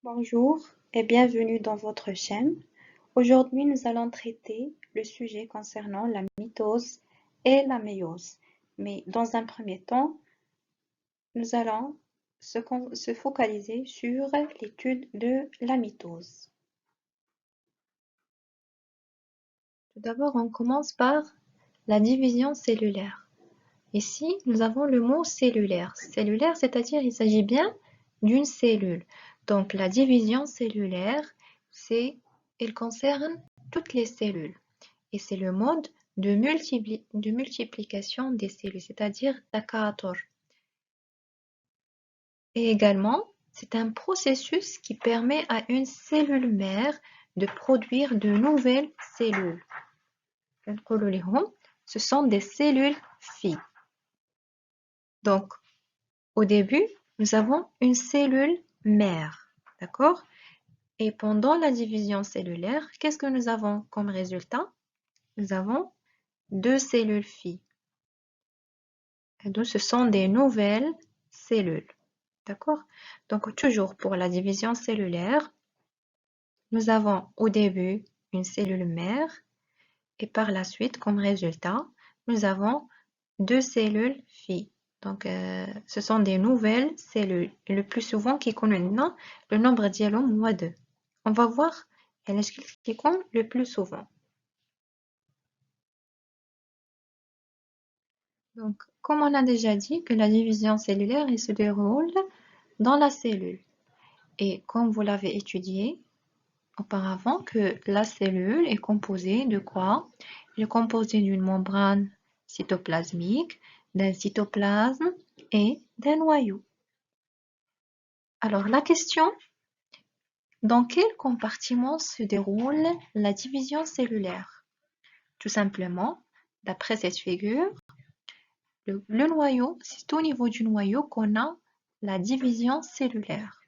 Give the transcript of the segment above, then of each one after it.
Bonjour et bienvenue dans votre chaîne. Aujourd'hui, nous allons traiter le sujet concernant la mitose et la méiose. Mais dans un premier temps, nous allons se focaliser sur l'étude de la mitose. Tout d'abord, on commence par la division cellulaire. Ici, nous avons le mot cellulaire. Cellulaire, c'est-à-dire il s'agit bien d'une cellule. Donc, la division cellulaire, elle concerne toutes les cellules. Et c'est le mode de multiplication des cellules, c'est-à-dire takator. Et également, c'est un processus qui permet à une cellule mère de produire de nouvelles cellules. Ce sont des cellules filles. Donc, au début, nous avons une cellule mère, d'accord? Et pendant la division cellulaire, qu'est-ce que nous avons comme résultat? Nous avons deux cellules filles. Et donc, ce sont des nouvelles cellules, d'accord? Donc, toujours pour la division cellulaire, nous avons au début une cellule mère et par la suite, comme résultat, nous avons deux cellules filles. Donc, ce sont des nouvelles cellules. Et le plus souvent, qui connaît le nombre ديالهم هو 2. On va voir qui compte le plus souvent. Donc, comme on a déjà dit que la division cellulaire elle se déroule dans la cellule. Et comme vous l'avez étudié auparavant, que la cellule est composée de quoi? Elle est composée d'une membrane cytoplasmique, d'un cytoplasme et d'un noyau. Alors la question, dans quel compartiment se déroule la division cellulaire? Tout simplement, d'après cette figure, le noyau, c'est au niveau du noyau qu'on a la division cellulaire.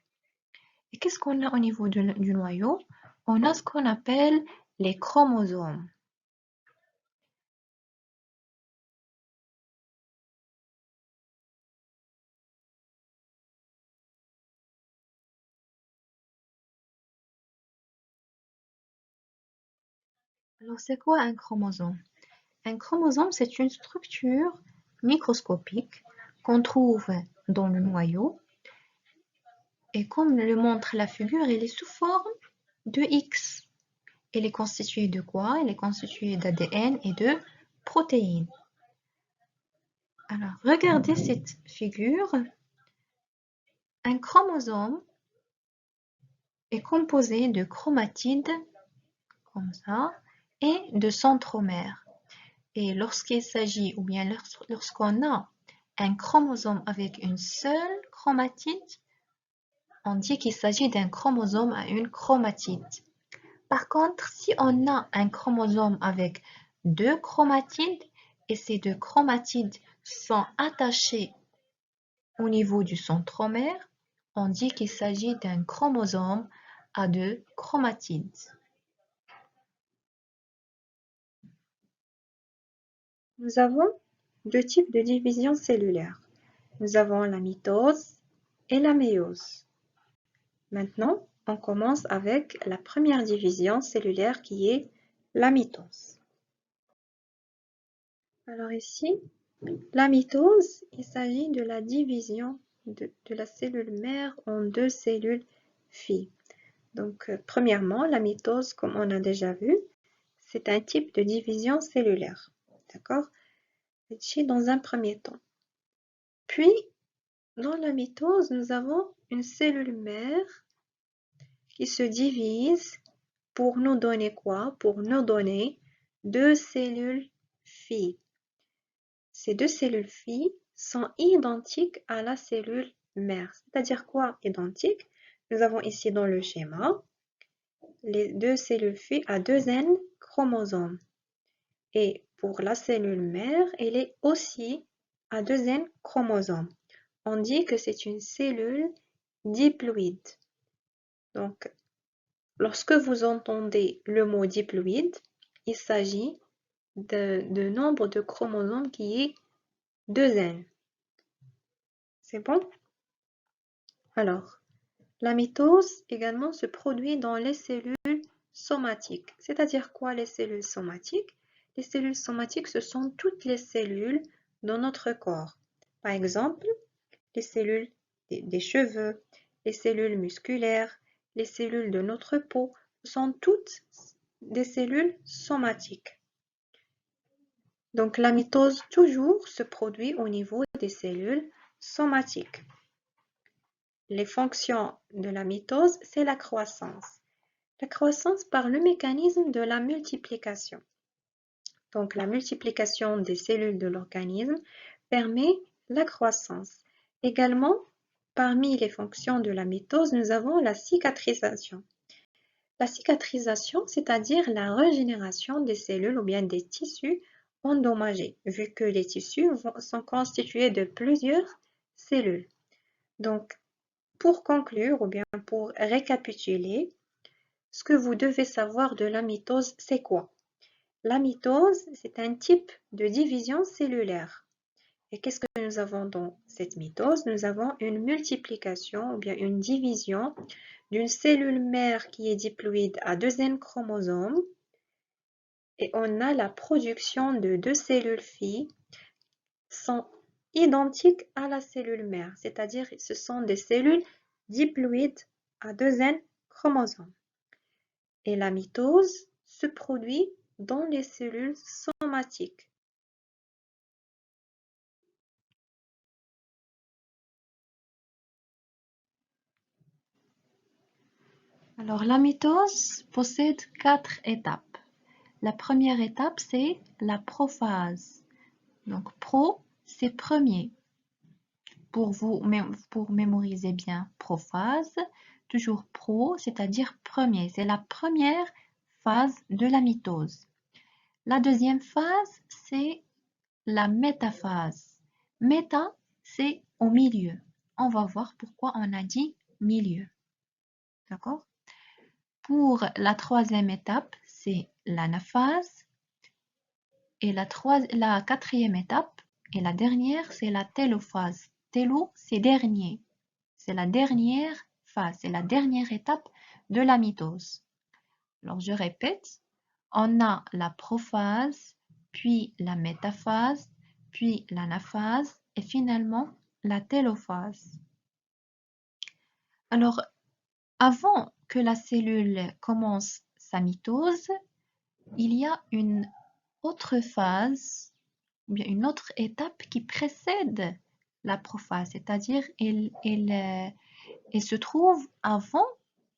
Et qu'est-ce qu'on a au niveau du noyau? On a ce qu'on appelle les chromosomes. Alors, c'est quoi un chromosome? Un chromosome, c'est une structure microscopique qu'on trouve dans le noyau. Et comme le montre la figure, elle est sous forme de X. Elle est constituée de quoi? Elle est constituée d'ADN et de protéines. Alors, regardez cette figure. Un chromosome est composé de chromatides, comme ça, et de centromères. Et lorsqu'il s'agit, ou bien lorsqu'on a un chromosome avec une seule chromatide, on dit qu'il s'agit d'un chromosome à une chromatide. Par contre, si on a un chromosome avec deux chromatides et ces deux chromatides sont attachées au niveau du centromère, on dit qu'il s'agit d'un chromosome à deux chromatides. Nous avons deux types de division cellulaire. Nous avons la mitose et la méiose. Maintenant, on commence avec la première division cellulaire qui est la mitose. Alors ici, la mitose, il s'agit de la division de la cellule mère en deux cellules filles. Donc, premièrement, la mitose, comme on a déjà vu, c'est un type de division cellulaire. D'accord? Ici, dans un premier temps. Puis, dans la mitose, nous avons une cellule mère qui se divise pour nous donner quoi? Pour nous donner deux cellules filles. Ces deux cellules filles sont identiques à la cellule mère. C'est-à-dire quoi identiques? Nous avons ici dans le schéma les deux cellules filles à deux N chromosomes. Et pour la cellule mère, elle est aussi à deux N chromosomes. On dit que c'est une cellule diploïde. Donc, lorsque vous entendez le mot diploïde, il s'agit de nombre de chromosomes qui est 2N. C'est bon? Alors, La mitose également se produit dans les cellules somatiques. C'est-à-dire quoi les cellules somatiques? Les cellules somatiques, ce sont toutes les cellules dans notre corps. Par exemple, les cellules des cheveux, les cellules musculaires, les cellules de notre peau, ce sont toutes des cellules somatiques. Donc la mitose toujours se produit au niveau des cellules somatiques. Les fonctions de la mitose, c'est la croissance. La croissance par le mécanisme de la multiplication. Donc la multiplication des cellules de l'organisme permet la croissance. Également, parmi les fonctions de la mitose, nous avons la cicatrisation. La cicatrisation, c'est-à-dire la régénération des cellules ou bien des tissus endommagés, vu que les tissus sont constitués de plusieurs cellules. Donc, pour conclure ou bien pour récapituler, ce que vous devez savoir de la mitose, c'est quoi? La mitose, c'est un type de division cellulaire. Et qu'est-ce que nous avons dans cette mitose? Nous avons une multiplication ou bien une division d'une cellule mère qui est diploïde à 2 N chromosomes et on a la production de 2 cellules filles sont identiques à la cellule mère, c'est-à-dire ce sont des cellules diploïdes à 2 N chromosomes. Et la mitose se produit dans les cellules somatiques. Alors, la mitose possède 4 étapes. La première étape, c'est la prophase. Donc, pro, c'est premier. Pour mémoriser bien prophase, toujours pro, c'est-à-dire premier. C'est la première phase de la mitose. La deuxième phase, c'est la métaphase. Méta, c'est au milieu. On va voir pourquoi on a dit milieu. D'accord? Pour la troisième étape, c'est l'anaphase. Et la quatrième étape et la dernière, c'est la télophase. Télo, c'est dernier. C'est la dernière phase, c'est la dernière étape de la mitose. Alors, je répète, on a la prophase, puis la métaphase, puis l'anaphase et finalement la télophase. Alors, avant que la cellule commence sa mitose, il y a une autre phase, ou bien une autre étape qui précède la prophase, c'est-à-dire elle se trouve avant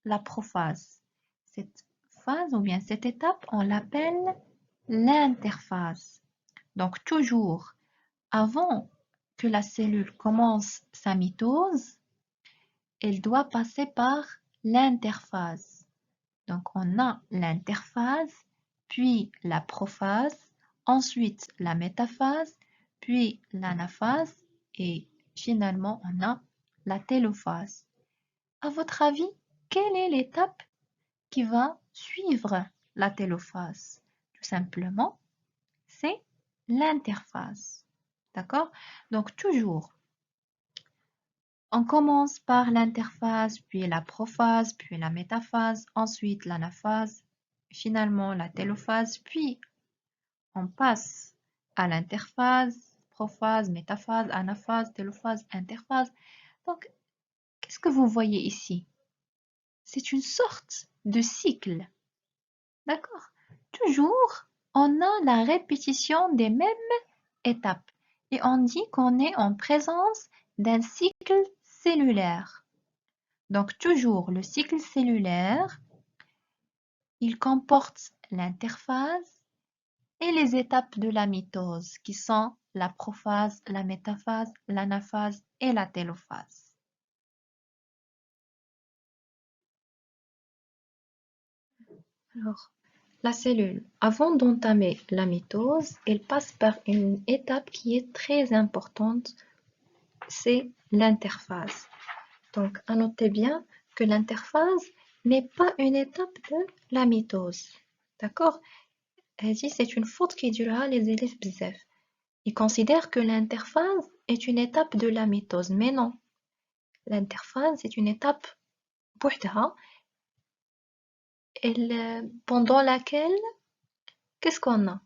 la prophase. Cette phase ou bien cette étape, on l'appelle l'interphase. Donc toujours avant que la cellule commence sa mitose, elle doit passer par l'interphase. Donc on a l'interphase, puis la prophase, ensuite la métaphase, puis l'anaphase et finalement on a la télophase. À votre avis, quelle est l'étape qui va suivre la télophase? Tout simplement, c'est l'interphase. D'accord? Donc toujours, on commence par l'interphase, puis la prophase, puis la métaphase, ensuite l'anaphase, finalement la télophase, puis on passe à l'interphase, prophase, métaphase, anaphase, télophase, interphase. Donc, qu'est-ce que vous voyez ici? C'est une sorte de cycle. D'accord? Toujours, on a la répétition des mêmes étapes et on dit qu'on est en présence d'un cycle cellulaire. Donc toujours, le cycle cellulaire, il comporte l'interphase et les étapes de la mitose qui sont la prophase, la métaphase, l'anaphase et la télophase. Alors, la cellule, avant d'entamer la mitose, elle passe par une étape qui est très importante, c'est l'interphase. Donc, à noter bien que l'interphase n'est pas une étape de la mitose. D'accord? C'est une faute qui durera les élèves bzef. Ils considèrent que l'interphase est une étape de la mitose, mais non. L'interphase est une étape بوحدها pendant laquelle qu'est-ce qu'on a?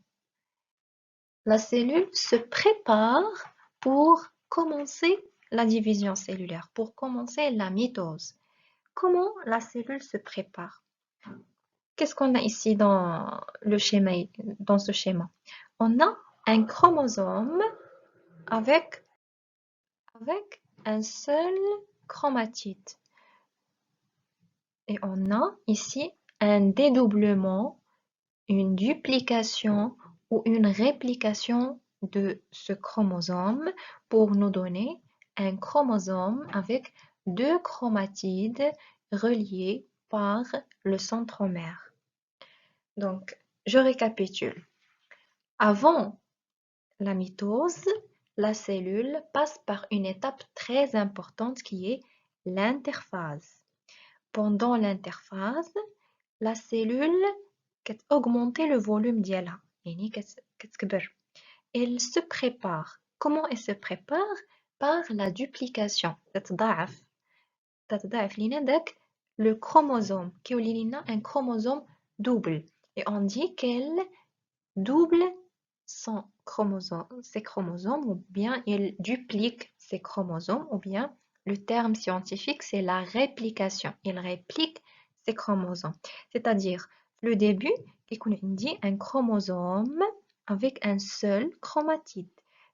La cellule se prépare pour commencer la division cellulaire, pour commencer la mitose. Comment la cellule se prépare? Qu'est-ce qu'on a ici dans le schéma, dans ce schéma? On a un chromosome avec un seul chromatide. Et on a ici un dédoublement, une duplication ou une réplication de ce chromosome pour nous donner un chromosome avec 2 chromatides reliés par le centromère. Donc, je récapitule. Avant la mitose, la cellule passe par une étape très importante qui est l'interphase. Pendant l'interphase, la cellule augmente le volume ديالها يعني كتكبر. Elle se prépare. Comment elle se prépare? Par la duplication. تتضاعف لينا داك le chromosome كيولي لينا un chromosome double. Et on dit qu'elle double ses chromosomes ou bien elle duplique ses chromosomes ou bien le terme scientifique c'est la réplication. Il réplique ses chromosomes. C'est-à-dire le début, on dit un chromosome avec un seul chromatide.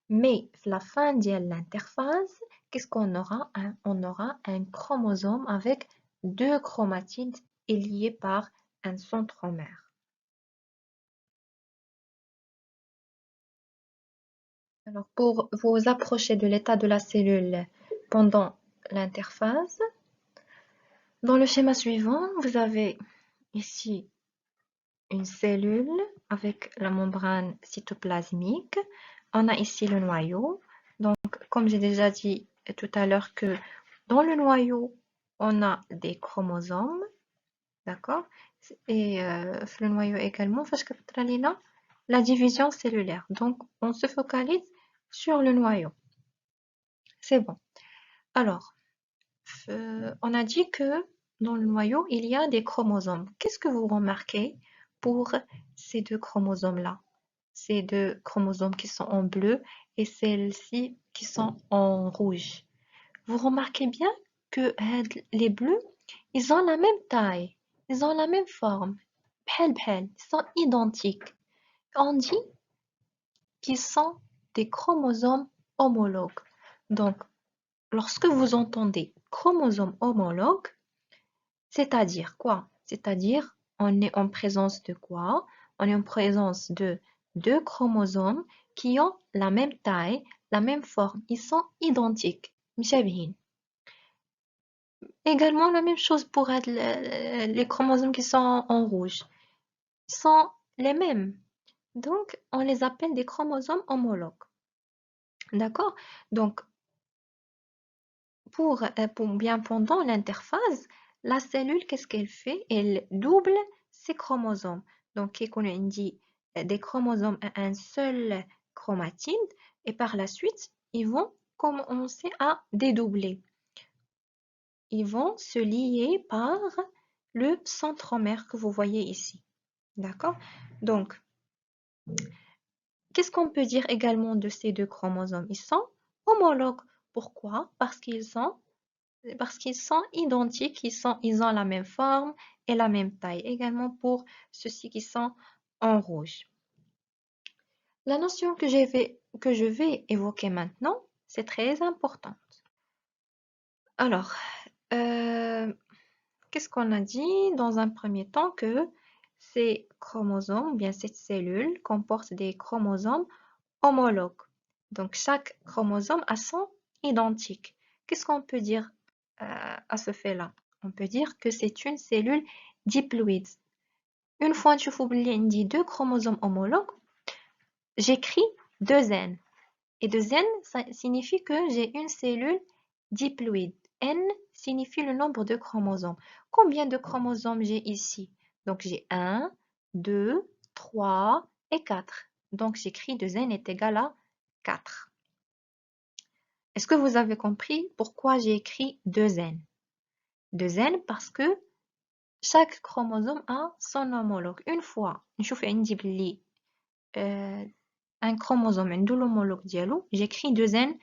Mais la fin de l'interphase, qu'est-ce qu'on aura? On aura un chromosome avec 2 chromatides liés par un centromère. Alors, pour vous approcher de l'état de la cellule pendant l'interphase, dans le schéma suivant, vous avez ici une cellule avec la membrane cytoplasmique. On a ici le noyau. Donc, comme j'ai déjà dit tout à l'heure que dans le noyau, on a des chromosomes. D'accord? Et le noyau également, la division cellulaire. Donc, on se focalise sur le noyau. C'est bon. Alors, on a dit que dans le noyau, il y a des chromosomes. Qu'est-ce que vous remarquez pour ces 2 chromosomes-là? Ces 2 chromosomes qui sont en bleu et celles-ci qui sont en rouge. Vous remarquez bien que les bleus, ils ont la même taille, ils ont la même forme. Ils sont identiques. On dit qu'ils sont des chromosomes homologues. Donc, lorsque vous entendez chromosome homologue, c'est-à-dire quoi? C'est-à-dire, on est en présence de quoi? On est en présence de 2 chromosomes qui ont la même taille, la même forme. Ils sont identiques. مشابهين. Également, la même chose pour les chromosomes qui sont en rouge. Ils sont les mêmes. Donc, on les appelle des chromosomes homologues. D'accord? Donc, bien pendant l'interphase, la cellule, qu'est-ce qu'elle fait? Elle double ses chromosomes. Donc, on dit des chromosomes à un seul chromatide et par la suite, ils vont commencer à dédoubler. Ils vont se lier par le centromère que vous voyez ici. D'accord? Donc, qu'est-ce qu'on peut dire également de ces 2 chromosomes? Ils sont homologues. Pourquoi? Parce qu'ils sont identiques, ils ont la même forme et la même taille. Également pour ceux-ci qui sont en rouge. La notion que je vais évoquer maintenant, c'est très important. Alors, qu'est-ce qu'on a dit dans un premier temps? Que ces chromosomes, bien cette cellule, comporte des chromosomes homologues. Donc, chaque chromosome a son identique. Qu'est-ce qu'on peut dire à ce fait-là? On peut dire que c'est une cellule diploïde. Une fois que je dis 2 chromosomes homologues, j'écris 2N. Et 2N, ça signifie que j'ai une cellule diploïde. N signifie le nombre de chromosomes. Combien de chromosomes j'ai ici? Donc, j'ai 1, 2, 3 et 4. Donc, j'écris 2N est égal à 4. Est-ce que vous avez compris pourquoi j'ai écrit 2N? 2 N parce que chaque chromosome a son homologue. Une fois, نشوف عندي بلي un chromosome عنده l'homologue ديالو, j'écris 2 N,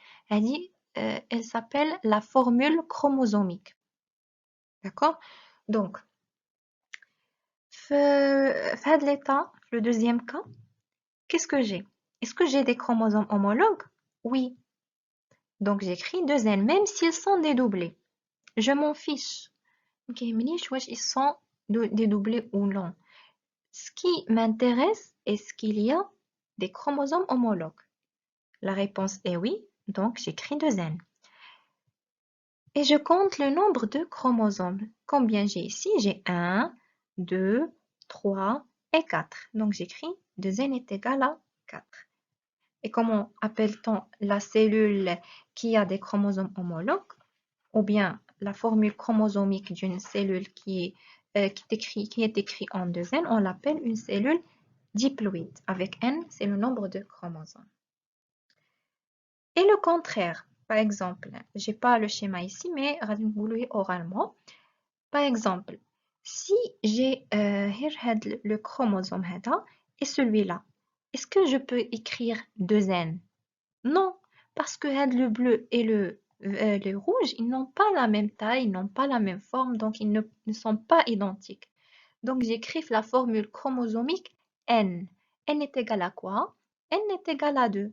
elle s'appelle la formule chromosomique. D'accord? Donc, في l'état, le deuxième cas, qu'est-ce que j'ai? Est-ce que j'ai des chromosomes homologues? Oui. Donc j'écris 2 N, même s'ils sont dédoublés. Je m'en fiche. Ok, ils sont dédoublés ou non. Ce qui m'intéresse, est-ce qu'il y a des chromosomes homologues? La réponse est oui, donc j'écris 2 N. Et je compte le nombre de chromosomes. Combien j'ai ici? J'ai 1, 2, 3 et 4. Donc j'écris 2 N est égal à 4. Et comment appelle-t-on la cellule qui a des chromosomes homologues? Ou bien la formule chromosomique d'une cellule qui est écrite en 2 N, on l'appelle une cellule diploïde. Avec N, c'est le nombre de chromosomes. Et le contraire, par exemple, je n'ai pas le schéma ici, mais je oralement. Par exemple, si j'ai le chromosome et celui-là, est-ce que je peux écrire 2 N? Non, parce que le bleu et le rouge, ils n'ont pas la même taille, ils n'ont pas la même forme, donc ils ne sont pas identiques. Donc j'écris la formule chromosomique N. N est égal à quoi? N est égal à 2.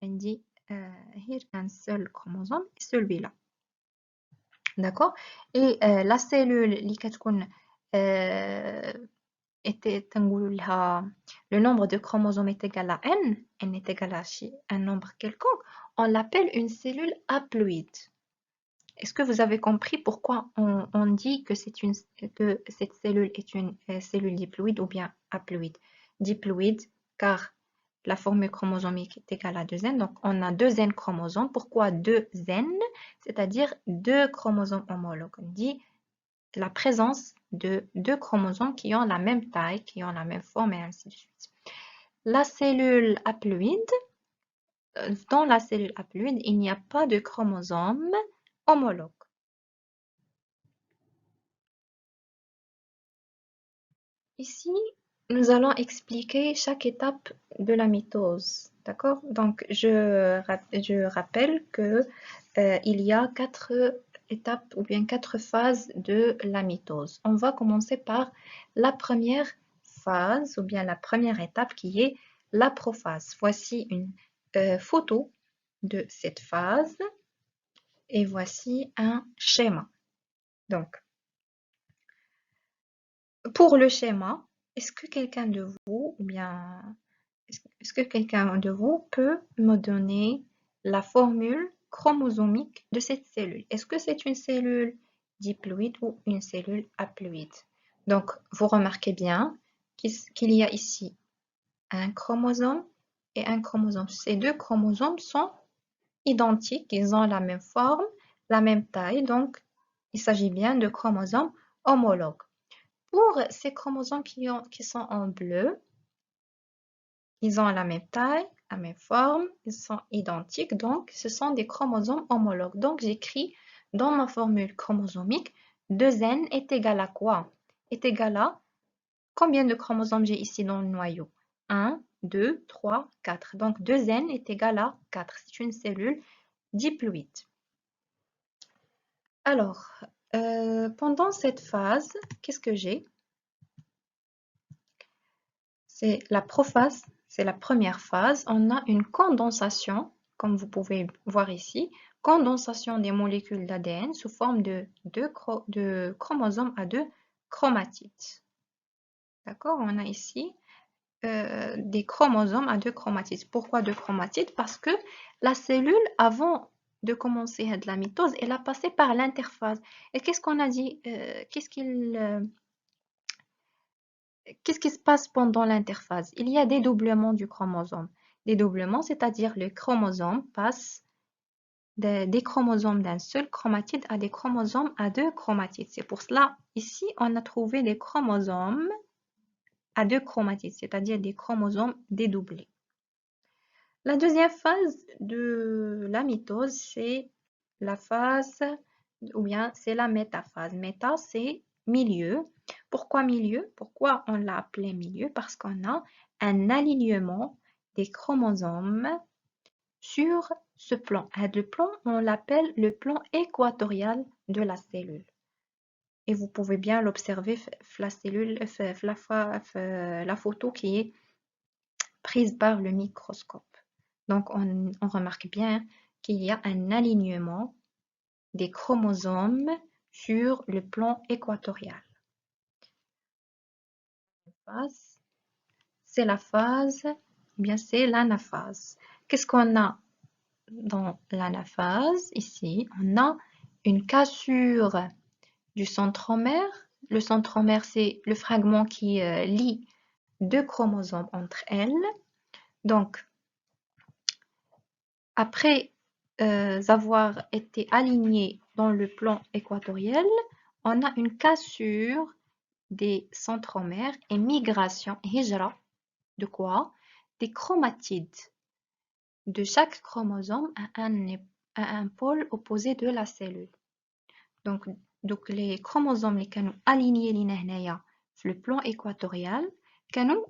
On dit un seul chromosome, celui-là. D'accord? Et la cellule était le nombre de chromosomes est égal à n est égal à un nombre quelconque, on l'appelle une cellule haploïde. Est-ce que vous avez compris pourquoi on dit que cette cellule est une cellule diploïde ou bien haploïde? Diploïde, car la formule chromosomique est égale à 2 N, donc on a 2 N chromosomes. Pourquoi 2 N? C'est-à-dire 2 chromosomes homologues. On dit la présence de 2 chromosomes qui ont la même taille, qui ont la même forme et ainsi de suite. La cellule haploïde, dans la cellule haploïde, il n'y a pas de chromosomes homologues. Ici, nous allons expliquer chaque étape de la mitose. D'accord? Donc, je rappelle que il y a 4 étapes ou bien 4 phases de la mitose. On va commencer par la première phase ou bien la première étape qui est la prophase. Voici une photo de cette phase et voici un schéma. Donc, pour le schéma, est-ce que quelqu'un de vous, ou bien, est-ce que quelqu'un de vous peut me donner la formule chromosomique de cette cellule? Est-ce que c'est une cellule diploïde ou une cellule haploïde? Donc, vous remarquez bien qu'il y a ici un chromosome et un chromosome. Ces deux chromosomes sont identiques, ils ont la même forme, la même taille, donc il s'agit bien de chromosomes homologues. Pour ces chromosomes qui sont en bleu, ils ont la même taille, la même forme, ils sont identiques, donc ce sont des chromosomes homologues. Donc j'écris dans ma formule chromosomique, 2N est égal à quoi? Est égal à combien de chromosomes j'ai ici dans le noyau? 1, 2, 3, 4. Donc 2N est égal à 4. C'est une cellule diploïde. Alors, pendant cette phase, qu'est-ce que j'ai? C'est la prophase, c'est la première phase. On a une condensation, comme vous pouvez voir ici, condensation des molécules d'ADN sous forme de chromosomes à 2 chromatides. D'accord? On a ici des chromosomes à 2 chromatides. Pourquoi 2 chromatides? Parce que la cellule, avant de commencer à de la mitose, elle a passé par l'interphase. Et qu'est-ce qu'on a dit? Qu'est-ce qui se passe pendant l'interphase? Il y a des doublements du chromosome. Des doublements, c'est-à-dire le chromosome passe des chromosomes d'un seul chromatide à des chromosomes à 2 chromatides. C'est pour cela, ici, on a trouvé des chromosomes à 2 chromatides, c'est-à-dire des chromosomes dédoublés. La deuxième phase de la mitose, c'est la phase ou bien c'est la métaphase. Méta, c'est milieu. Pourquoi milieu? Pourquoi on l'a appelé milieu? Parce qu'on a un alignement des chromosomes sur ce plan. Le plan, on l'appelle le plan équatorial de la cellule. Et vous pouvez bien l'observer la cellule, la photo qui est prise par le microscope. Donc, on remarque bien qu'il y a un alignement des chromosomes sur le plan équatorial. C'est la phase, bien c'est l'anaphase. Qu'est-ce qu'on a dans l'anaphase? Ici, on a une cassure du centromère. Le centromère, c'est le fragment qui lie deux chromosomes entre elles. Donc, après avoir été alignés dans le plan équatorial, on a une cassure des centromères et migration, hijra, de quoi? Des chromatides de chaque chromosome à un pôle opposé de la cellule. Donc les chromosomes qui sont alignés sur le plan équatorial, sont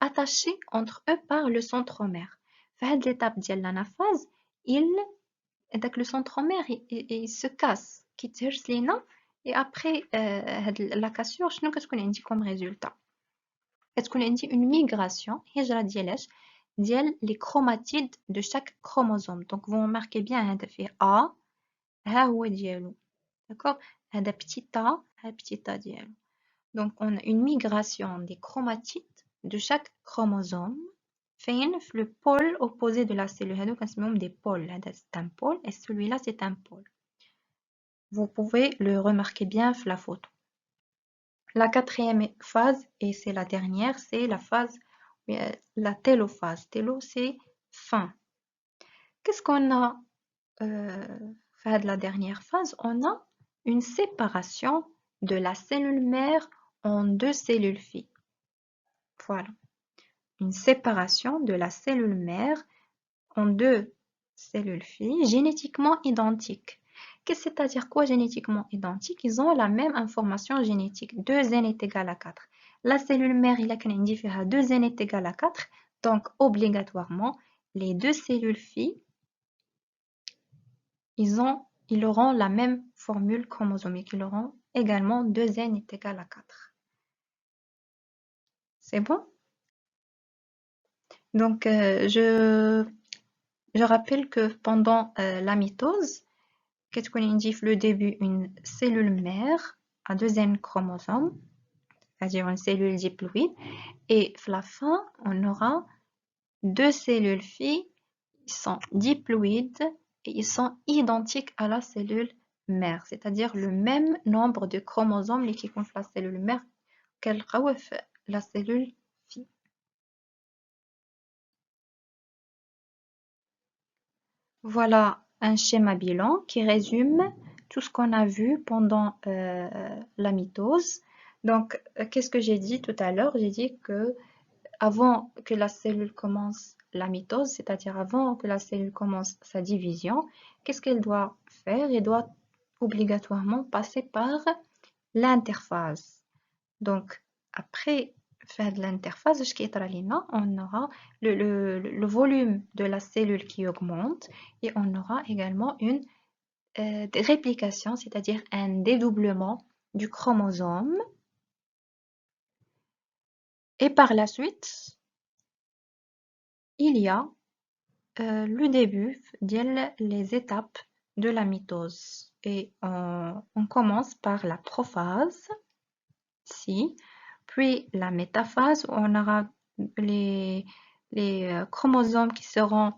attachés entre eux par le centromère. Dans l'étape de l'anaphase, le centromère il se casse, et après la cassure, qu'est-ce qu'on a comme résultat? Est-ce qu'on a une migration les chromatides de chaque chromosome. Donc vous remarquez bien, fait A, d'accord? Petit a, petit a. Donc on a une migration des chromatides de chaque chromosome. Le pôle opposé de la cellule. C'est des pôles. C'est un pôle et celui-là c'est un pôle. Vous pouvez le remarquer bien sur la photo. La quatrième phase, et c'est la dernière, c'est la phase, la télophase. Télo, c'est fin. Qu'est-ce qu'on a fait de la dernière phase? On a une séparation de la cellule mère en deux cellules filles. Voilà. Une séparation de la cellule mère en deux cellules filles génétiquement identiques. C'est-à-dire quoi génétiquement identiques? Ils ont la même information génétique. 2n est égal à 4. La cellule mère, il a 2n est égal à 4. Donc, obligatoirement, les deux cellules filles, ils auront la même formule chromosomique. Ils auront également 2n est égal à 4. C'est bon? Donc, je rappelle que pendant la mitose, qu'est-ce qu'on indique le début? Une cellule mère à 2n chromosomes, c'est-à-dire une cellule diploïde, et à la fin, on aura deux cellules filles qui sont diploïdes et ils sont identiques à la cellule mère, c'est-à-dire le même nombre de chromosomes qui comptent la cellule mère qu'elle a la cellule fille. Voilà un schéma bilan qui résume tout ce qu'on a vu pendant la mitose. Donc, qu'est-ce que j'ai dit tout à l'heure? J'ai dit que avant que la cellule commence la mitose, c'est-à-dire avant que la cellule commence sa division, qu'est-ce qu'elle doit faire? Elle doit obligatoirement passer par l'interphase. Donc, après faire de l'interphase, on aura le volume de la cellule qui augmente et on aura également une réplication, c'est-à-dire un dédoublement du chromosome. Et par la suite, il y a le début les étapes de la mitose. Et on commence par la prophase, ici, puis la métaphase où on aura les chromosomes qui seront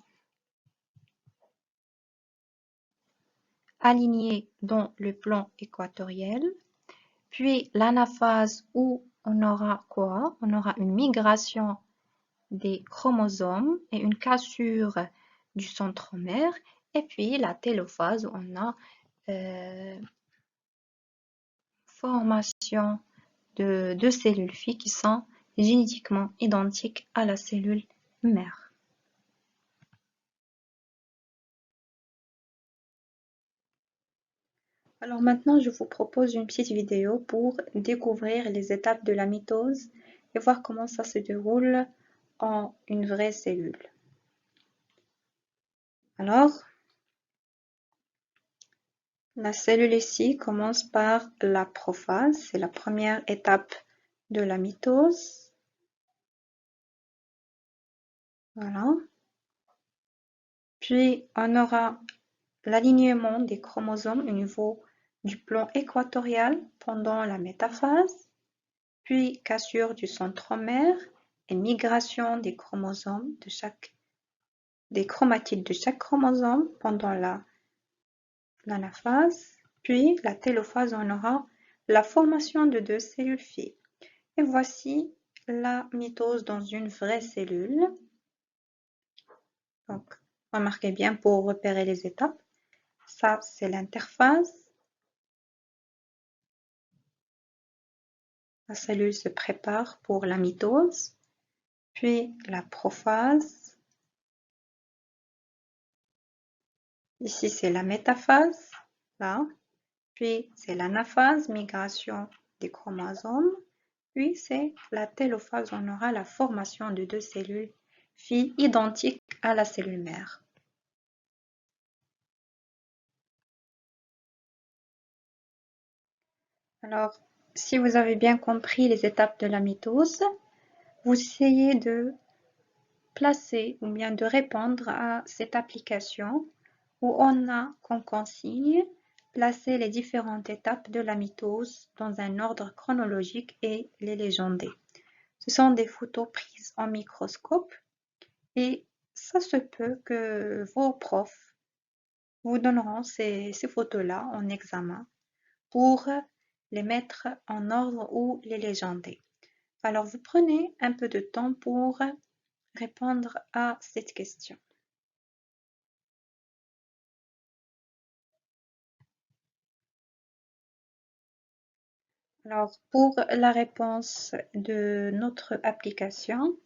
alignés dans le plan équatorial, puis l'anaphase où on aura quoi? On aura une migration des chromosomes et une cassure du centromère, et puis la télophase où on a formation de deux cellules filles qui sont génétiquement identiques à la cellule mère. Alors maintenant, je vous propose une petite vidéo pour découvrir les étapes de la mitose et voir comment ça se déroule en une vraie cellule. Alors, la cellule ici commence par la prophase, c'est la première étape de la mitose. Voilà. Puis, on aura l'alignement des chromosomes au niveau du plan équatorial pendant la métaphase, puis cassure du centromère et migration des chromosomes des chromatides de chaque chromosome pendant l'anaphase, puis la télophase, on aura la formation de deux cellules filles. Et voici la mitose dans une vraie cellule. Donc, remarquez bien pour repérer les étapes. Ça, c'est l'interphase. La cellule se prépare pour la mitose, puis la prophase. Ici, c'est la métaphase, là. Puis, c'est l'anaphase, migration des chromosomes. Puis, c'est la télophase, on aura la formation de deux cellules filles identiques à la cellule mère. Alors, si vous avez bien compris les étapes de la mitose, vous essayez de placer ou bien de répondre à cette application où on a comme consigne placer les différentes étapes de la mitose dans un ordre chronologique et les légender. Ce sont des photos prises en microscope et ça se peut que vos profs vous donneront ces photos-là en examen pour les mettre en ordre ou les légender. Alors, vous prenez un peu de temps pour répondre à cette question. Alors, pour la réponse de notre application,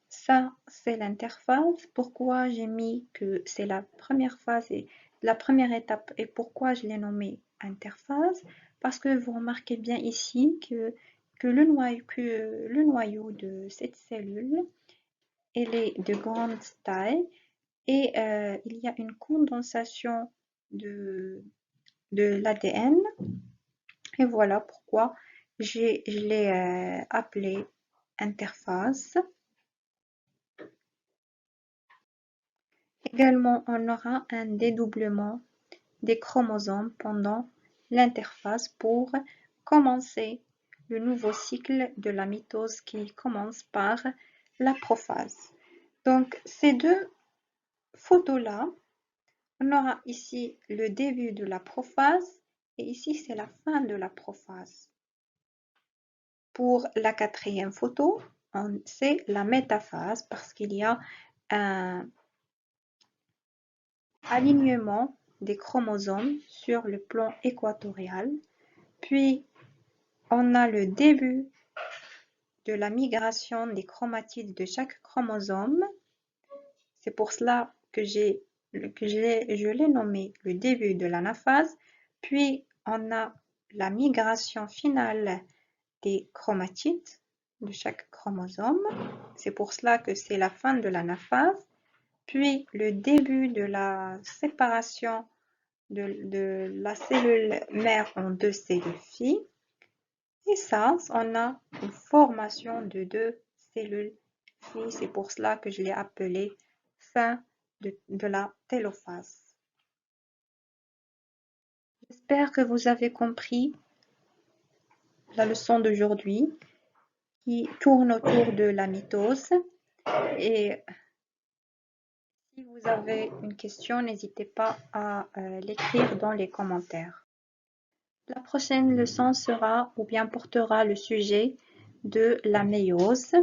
ça, c'est l'interphase. Pourquoi j'ai mis que c'est la première phase et la première étape et pourquoi je l'ai nommée interphase? Parce que vous remarquez bien ici que le noyau de cette cellule, elle est de grande taille et il y a une condensation de l'ADN. Et voilà pourquoi je l'ai appelé interphase. Également, on aura un dédoublement des chromosomes pendant l'interphase pour commencer le nouveau cycle de la mitose qui commence par la prophase. Donc, ces deux photos-là, on aura ici le début de la prophase et ici, c'est la fin de la prophase. Pour la quatrième photo, c'est la métaphase parce qu'il y a un alignement des chromosomes sur le plan équatorial. Puis, on a le début de la migration des chromatides de chaque chromosome. C'est pour cela que je l'ai nommé le début de l'anaphase. Puis, on a la migration finale des chromatides de chaque chromosome. C'est pour cela que c'est la fin de l'anaphase. Puis, le début de la séparation de la cellule mère en deux cellules filles. Et ça, on a une formation de deux cellules filles. C'est pour cela que je l'ai appelé fin de la télophase. J'espère que vous avez compris la leçon d'aujourd'hui qui tourne autour de la mitose. Et si vous avez une question, n'hésitez pas à l'écrire dans les commentaires. La prochaine leçon sera ou bien portera le sujet de la méiose.